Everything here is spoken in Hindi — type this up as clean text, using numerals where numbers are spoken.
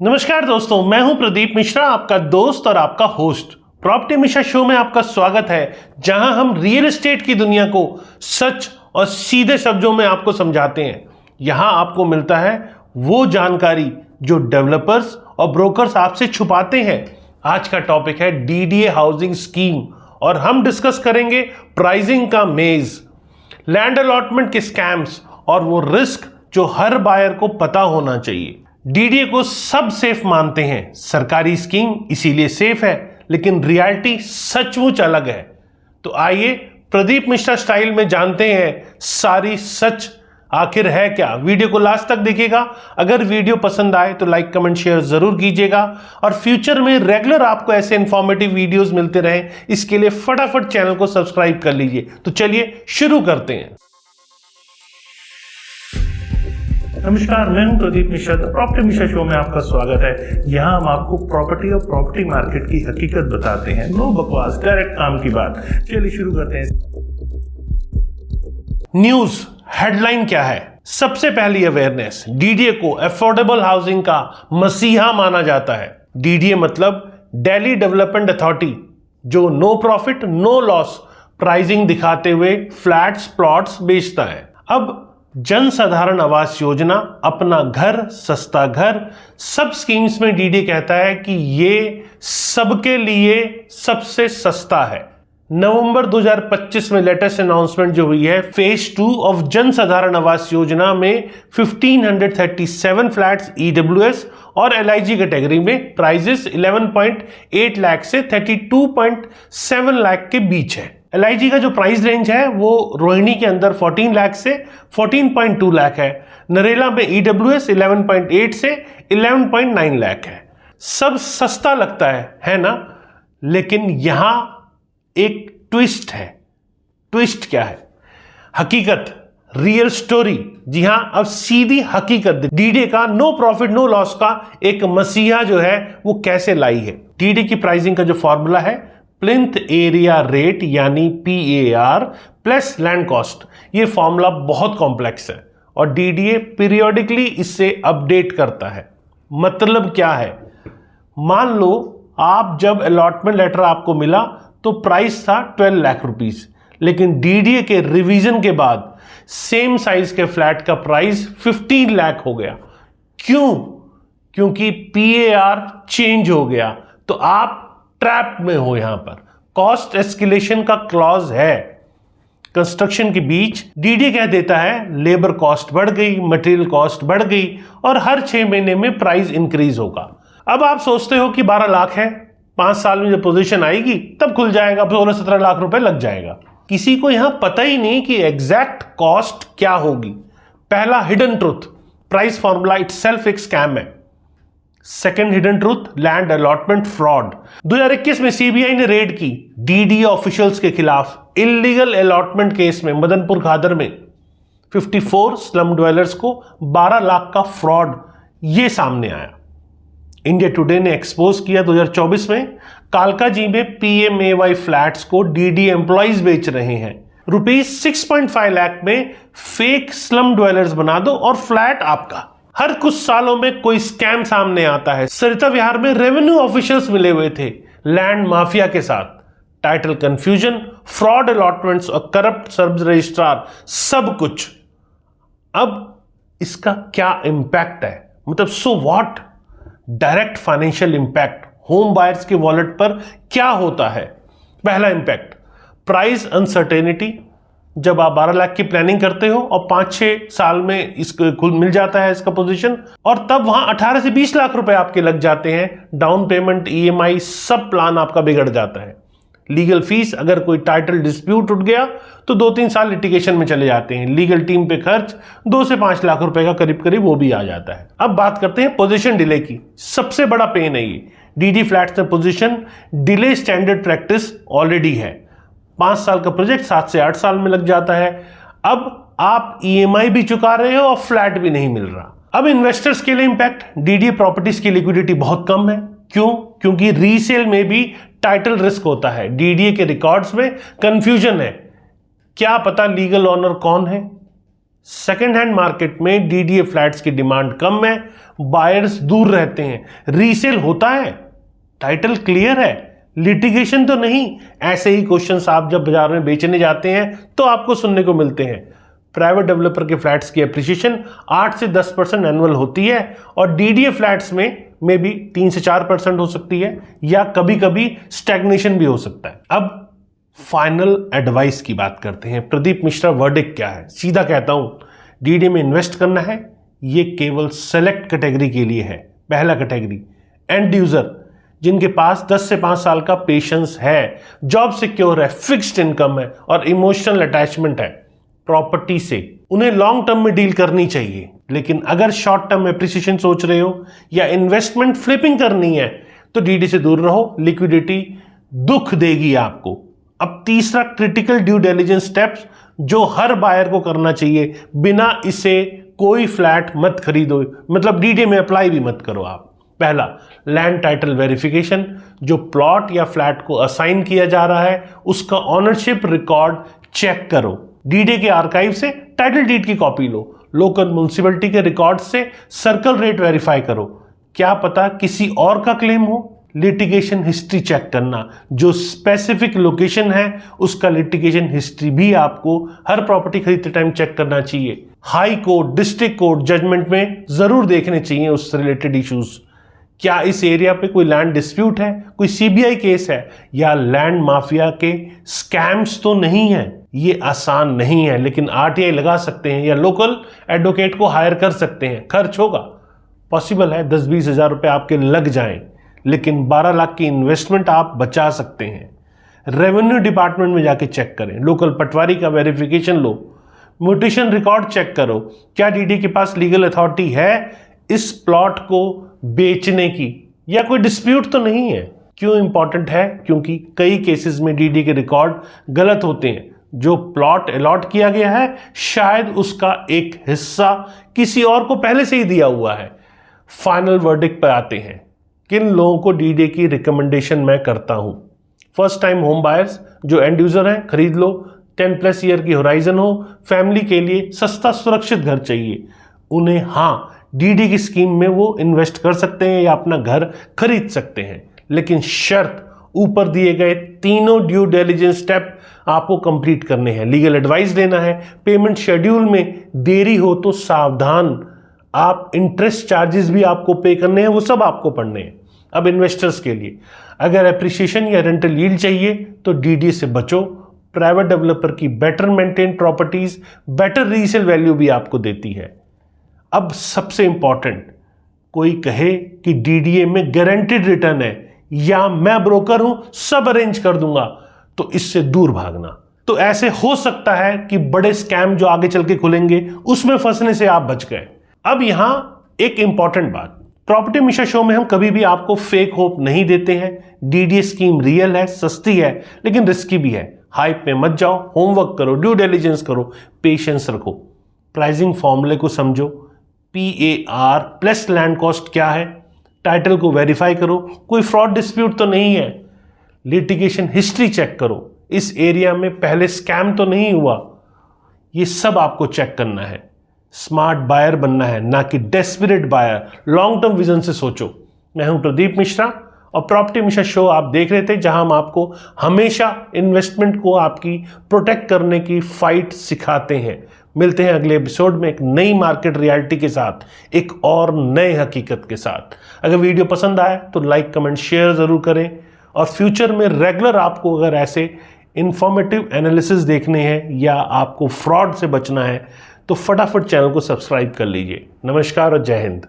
नमस्कार दोस्तों, मैं हूं प्रदीप मिश्रा, आपका दोस्त और आपका होस्ट। प्रॉपर्टी मिश्रा शो में आपका स्वागत है, जहां हम रियल एस्टेट की दुनिया को सच और सीधे शब्दों में आपको समझाते हैं। यहां आपको मिलता है वो जानकारी जो डेवलपर्स और ब्रोकर्स आपसे छुपाते हैं। आज का टॉपिक है डीडीए हाउसिंग स्कीम और हम डिस्कस करेंगे प्राइसिंग का मेज, लैंड अलॉटमेंट के स्कैम्स और वो रिस्क जो हर बायर को पता होना चाहिए। डीडीए को सब सेफ मानते हैं, सरकारी स्कीम इसीलिए सेफ है, लेकिन रियलिटी सचमुच अलग है। तो आइए प्रदीप मिश्रा स्टाइल में जानते हैं सारी सच आखिर है क्या। वीडियो को लास्ट तक देखिएगा। अगर वीडियो पसंद आए तो लाइक कमेंट शेयर जरूर कीजिएगा और फ्यूचर में रेगुलर आपको ऐसे इंफॉर्मेटिव वीडियोस मिलते रहें, इसके लिए फटाफट चैनल को सब्सक्राइब कर लीजिए। तो चलिए शुरू करते हैं। नमस्कार, मैं हूं प्रदीप मिश्रा। प्रॉपर्टी मिश्रा शो में आपका स्वागत है। यहां हम आपको प्रॉपर्टी और प्रॉपर्टी मार्केट की हकीकत बताते हैं। नो बकवास, डायरेक्ट काम की बात। चलिए शुरू करते हैं। न्यूज हेडलाइन क्या है? सबसे पहली अवेयरनेस, डीडीए को अफोर्डेबल हाउसिंग का मसीहा माना जाता है। डीडीए मतलब दिल्ली डेवलपमेंट अथॉरिटी, जो no profit no loss pricing दिखाते हुए फ्लैट्स प्लॉट्स बेचता है। अब जन साधारण आवास योजना, अपना घर सस्ता घर, सब स्कीम्स में डीडीए कहता है कि ये सबके लिए सबसे सस्ता है। नवंबर 2025 में लेटेस्ट अनाउंसमेंट जो हुई है, फेज 2 ऑफ जन साधारण आवास योजना में 1537 फ्लैट्स ईडब्ल्यूएस और एलआईजी कैटेगरी में प्राइजेस 11.8 लाख से 32.7 लाख के बीच है। एलआईजी का जो प्राइस रेंज है वो रोहिणी के अंदर 14 लाख से 14.2 लाख है। नरेला में ईडब्ल्यूएस 11.8 से 11.9 लाख है। सब सस्ता लगता है ना? लेकिन यहां एक ट्विस्ट है। ट्विस्ट क्या है? हकीकत, रियल स्टोरी। जी हां, अब सीधी हकीकत। डीडीए का नो प्रॉफिट नो लॉस का एक मसीहा जो है वो कैसे लाई है। डीडीए की प्राइसिंग का जो फॉर्मूला है, प्लिंथ एरिया रेट यानी पीएआर प्लस लैंड कॉस्ट। ये फॉर्मूला बहुत कॉम्प्लेक्स है और डीडीए पीरियोडिकली इससे अपडेट करता है। मतलब क्या है? मान लो आप जब अलॉटमेंट लेटर आपको मिला तो प्राइस था 12 लाख रुपीस, लेकिन डीडीए के रिवीजन के बाद सेम साइज के फ्लैट का प्राइस 15 लाख हो गया। क्यों? क्योंकि पीएआर चेंज हो गया। तो आप ट्रैप में हो। यहां पर कॉस्ट एस्केलेशन का क्लॉज है। कंस्ट्रक्शन के बीच डीडीए कह देता है लेबर कॉस्ट बढ़ गई, मटेरियल कॉस्ट बढ़ गई और हर 6 महीने में प्राइस इंक्रीज होगा। अब आप सोचते हो कि 12 लाख है, 5 साल में जब पोजीशन आएगी तब खुल जाएगा, 16-17 लाख रुपए लग जाएगा। किसी को यहां पता ही नहीं कि एग्जैक्ट कॉस्ट क्या होगी। पहला hidden truth, price formula itself एक स्कैम है। Second hidden truth, land allotment fraud. 2021 में सीबीआई ने रेड की डीडीए ऑफिशियल्स के खिलाफ इल्लीगल अलॉटमेंट केस में मदनपुर खादर में 54 स्लम ड्वेलर्स को 12 लाख का फ्रॉड ये सामने आया। इंडिया टुडे ने एक्सपोज किया 2024 में कालकाजी में पीएमएवाई फ्लैट्स को डीडीए एम्प्लॉइज बेच रहे हैं। रुपीज 6.5 लाख में फेक स्लम ड्वेलर्स बना दो और फ्लैट आपका। हर कुछ सालों में कोई स्कैम सामने आता है। सरिता विहार में रेवेन्यू ऑफिशियल्स मिले हुए थे लैंड माफिया के साथ। टाइटल कंफ्यूजन, फ्रॉड अलॉटमेंट्स और करप्ट सब रजिस्ट्रार, सब कुछ। अब इसका क्या इंपैक्ट है? मतलब so what? Direct financial impact home buyers के वॉलेट पर क्या होता है? पहला इंपैक्ट, प्राइस अनसर्टेनिटी। जब आप 12 लाख की प्लानिंग करते हो और 5-6 साल में इसको मिल जाता है इसका पोजीशन, और तब वहां 18 से 20 लाख रुपए आपके लग जाते हैं। डाउन पेमेंट, ईएमआई, सब प्लान आपका बिगड़ जाता है। लीगल फीस, अगर कोई टाइटल डिस्प्यूट उठ गया तो 2-3 साल लिटिगेशन में चले जाते हैं। लीगल टीम पे खर्च 2 से 5 लाख रुपए का करीब करीब वो भी आ जाता है। अब बात करते हैं पोजीशन डिले की। सबसे बड़ा पेन है ये। डीडी फ्लैट्स में position delay standard practice already है। 5 साल का प्रोजेक्ट 7 से 8 साल में लग जाता है। अब आप ईएमआई भी चुका रहे हो और फ्लैट भी नहीं मिल रहा। अब इन्वेस्टर्स के लिए इंपैक्ट, डीडीए प्रॉपर्टीज की लिक्विडिटी बहुत कम है। क्यों? क्योंकि रीसेल में भी टाइटल रिस्क होता है। डीडीए के रिकॉर्ड्स में कंफ्यूजन है, क्या पता लीगल ओनर कौन है। सेकेंड हैंड मार्केट में डीडीए फ्लैट्स की डिमांड कम है, बायर्स दूर रहते हैं, रीसेल होता है, टाइटल क्लियर है, लिटिगेशन तो नहीं। ऐसे ही क्वेश्चंस आप जब बाजार में बेचने जाते हैं तो आपको सुनने को मिलते हैं। प्राइवेट डेवलपर के फ्लैट्स की एप्रिसिएशन 8 से 10% एनुअल होती है और डीडीए फ्लैट्स में भी 3 से 4% हो सकती है या कभी कभी स्टैग्नेशन भी हो सकता है। अब फाइनल एडवाइस की बात करते हैं। प्रदीप मिश्रा वर्डिक्ट क्या है? सीधा कहता हूं, डीडीए में इन्वेस्ट करना है ये केवल सेलेक्ट कैटेगरी के लिए है। पहला कैटेगरी एंड यूजर, जिनके पास 10 से 5 साल का पेशेंस है, जॉब सिक्योर है, फिक्स्ड इनकम है और इमोशनल अटैचमेंट है प्रॉपर्टी से, उन्हें लॉन्ग टर्म में डील करनी चाहिए। लेकिन अगर शॉर्ट टर्म एप्रिसिएशन सोच रहे हो या इन्वेस्टमेंट फ्लिपिंग करनी है तो डीडी से दूर रहो, लिक्विडिटी दुख देगी आपको। अब तीसरा क्रिटिकल ड्यू डिलिजेंस स्टेप्स जो हर बायर को करना चाहिए, बिना इसे कोई फ्लैट मत खरीदो, मतलब डीडी में अप्लाई भी मत करो आप। पहला, लैंड टाइटल वेरिफिकेशन, जो प्लॉट या फ्लैट को असाइन किया जा रहा है उसका ऑनरशिप रिकॉर्ड चेक करो। डीडी के आर्काइव से टाइटल डीड की कॉपी लो, लोकल म्युनिसिपैलिटी के रिकॉर्ड से सर्कल रेट वेरीफाई करो, क्या पता किसी और का क्लेम हो। लिटिगेशन हिस्ट्री चेक करना, जो स्पेसिफिक लोकेशन है उसका लिटिगेशन हिस्ट्री भी आपको हर प्रॉपर्टी खरीदते टाइम चेक करना चाहिए। High court, district court judgment में जरूर देखने चाहिए उससे रिलेटेड इश्यूज। क्या इस एरिया पे कोई लैंड डिस्प्यूट है, कोई सीबीआई केस है या लैंड माफिया के स्कैम्स तो नहीं है। ये आसान नहीं है लेकिन आरटीआई लगा सकते हैं या लोकल एडवोकेट को हायर कर सकते हैं। खर्च होगा, पॉसिबल है 10-20 हजार रुपए आपके लग जाएं, लेकिन 12 लाख की इन्वेस्टमेंट आप बचा सकते हैं। रेवेन्यू डिपार्टमेंट में जाके चेक करें, लोकल पटवारी का वेरिफिकेशन लो, म्यूटेशन रिकॉर्ड चेक करो, क्या डीडी के पास लीगल अथॉरिटी है इस प्लॉट को बेचने की या कोई डिस्प्यूट तो नहीं है। क्यों इंपॉर्टेंट है? क्योंकि कई केसेस में डीडी के रिकॉर्ड गलत होते हैं। जो प्लॉट अलॉट किया गया है शायद उसका एक हिस्सा किसी और को पहले से ही दिया हुआ है। फाइनल वर्डिक्ट पर आते हैं, किन लोगों को डीडी की रिकमेंडेशन मैं करता हूं। फर्स्ट टाइम होम बायर्स जो एंड यूजर हैं, खरीद लो, 10+ ईयर की होराइजन हो, फैमिली के लिए सस्ता सुरक्षित घर चाहिए, उन्हें हाँ डीडी की स्कीम में वो इन्वेस्ट कर सकते हैं या अपना घर खरीद सकते हैं। लेकिन शर्त, ऊपर दिए गए तीनों ड्यू डिलिजेंस स्टेप आपको कंप्लीट करने हैं, लीगल एडवाइस लेना है, पेमेंट शेड्यूल में देरी हो तो सावधान, आप इंटरेस्ट चार्जेस भी आपको पे करने हैं, वो सब आपको पढ़ने हैं। अब इन्वेस्टर्स के लिए, अगर एप्रिसिएशन या रेंटल यील्ड चाहिए तो डीडी से बचो। प्राइवेट डेवलपर की better maintain properties better resale value भी आपको देती है। अब सबसे इंपॉर्टेंट, कोई कहे कि डीडीए में गारंटीड रिटर्न है या मैं ब्रोकर हूं सब अरेंज कर दूंगा, तो इससे दूर भागना। तो ऐसे हो सकता है कि बड़े स्कैम जो आगे चल के खुलेंगे उसमें फंसने से आप बच गए। अब यहां एक इंपॉर्टेंट बात, प्रॉपर्टी मिशा शो में हम कभी भी आपको फेक होप नहीं देते हैं। डीडीए स्कीम रियल है, सस्ती है लेकिन रिस्की भी है। हाइप में मत जाओ, होमवर्क करो, ड्यू डिलिजेंस करो, पेशेंस रखो, प्राइसिंग फॉर्मूले को समझो, PAR प्लस लैंड कॉस्ट क्या है, टाइटल को वेरीफाई करो, कोई फ्रॉड डिस्प्यूट तो नहीं है, लिटिगेशन हिस्ट्री चेक करो, इस एरिया में पहले स्कैम तो नहीं हुआ, ये सब आपको चेक करना है। स्मार्ट बायर बनना है, ना कि desperate buyer. Long term vision से सोचो। मैं हूं प्रदीप मिश्रा और प्रॉपर्टी मिशा शो आप देख रहे थे, जहां हम आपको हमेशा इन्वेस्टमेंट को आपकी प्रोटेक्ट करने की फाइट सिखाते हैं। मिलते हैं अगले एपिसोड में एक नई मार्केट रियलिटी के साथ, एक और नए हकीकत के साथ। अगर वीडियो पसंद आए तो लाइक, कमेंट, शेयर जरूर करें और फ्यूचर में रेगुलर आपको अगर ऐसे इंफॉर्मेटिव एनालिसिस देखने हैं या आपको फ्रॉड से बचना है तो फटाफट चैनल को सब्सक्राइब कर लीजिए। नमस्कार और जय हिंद।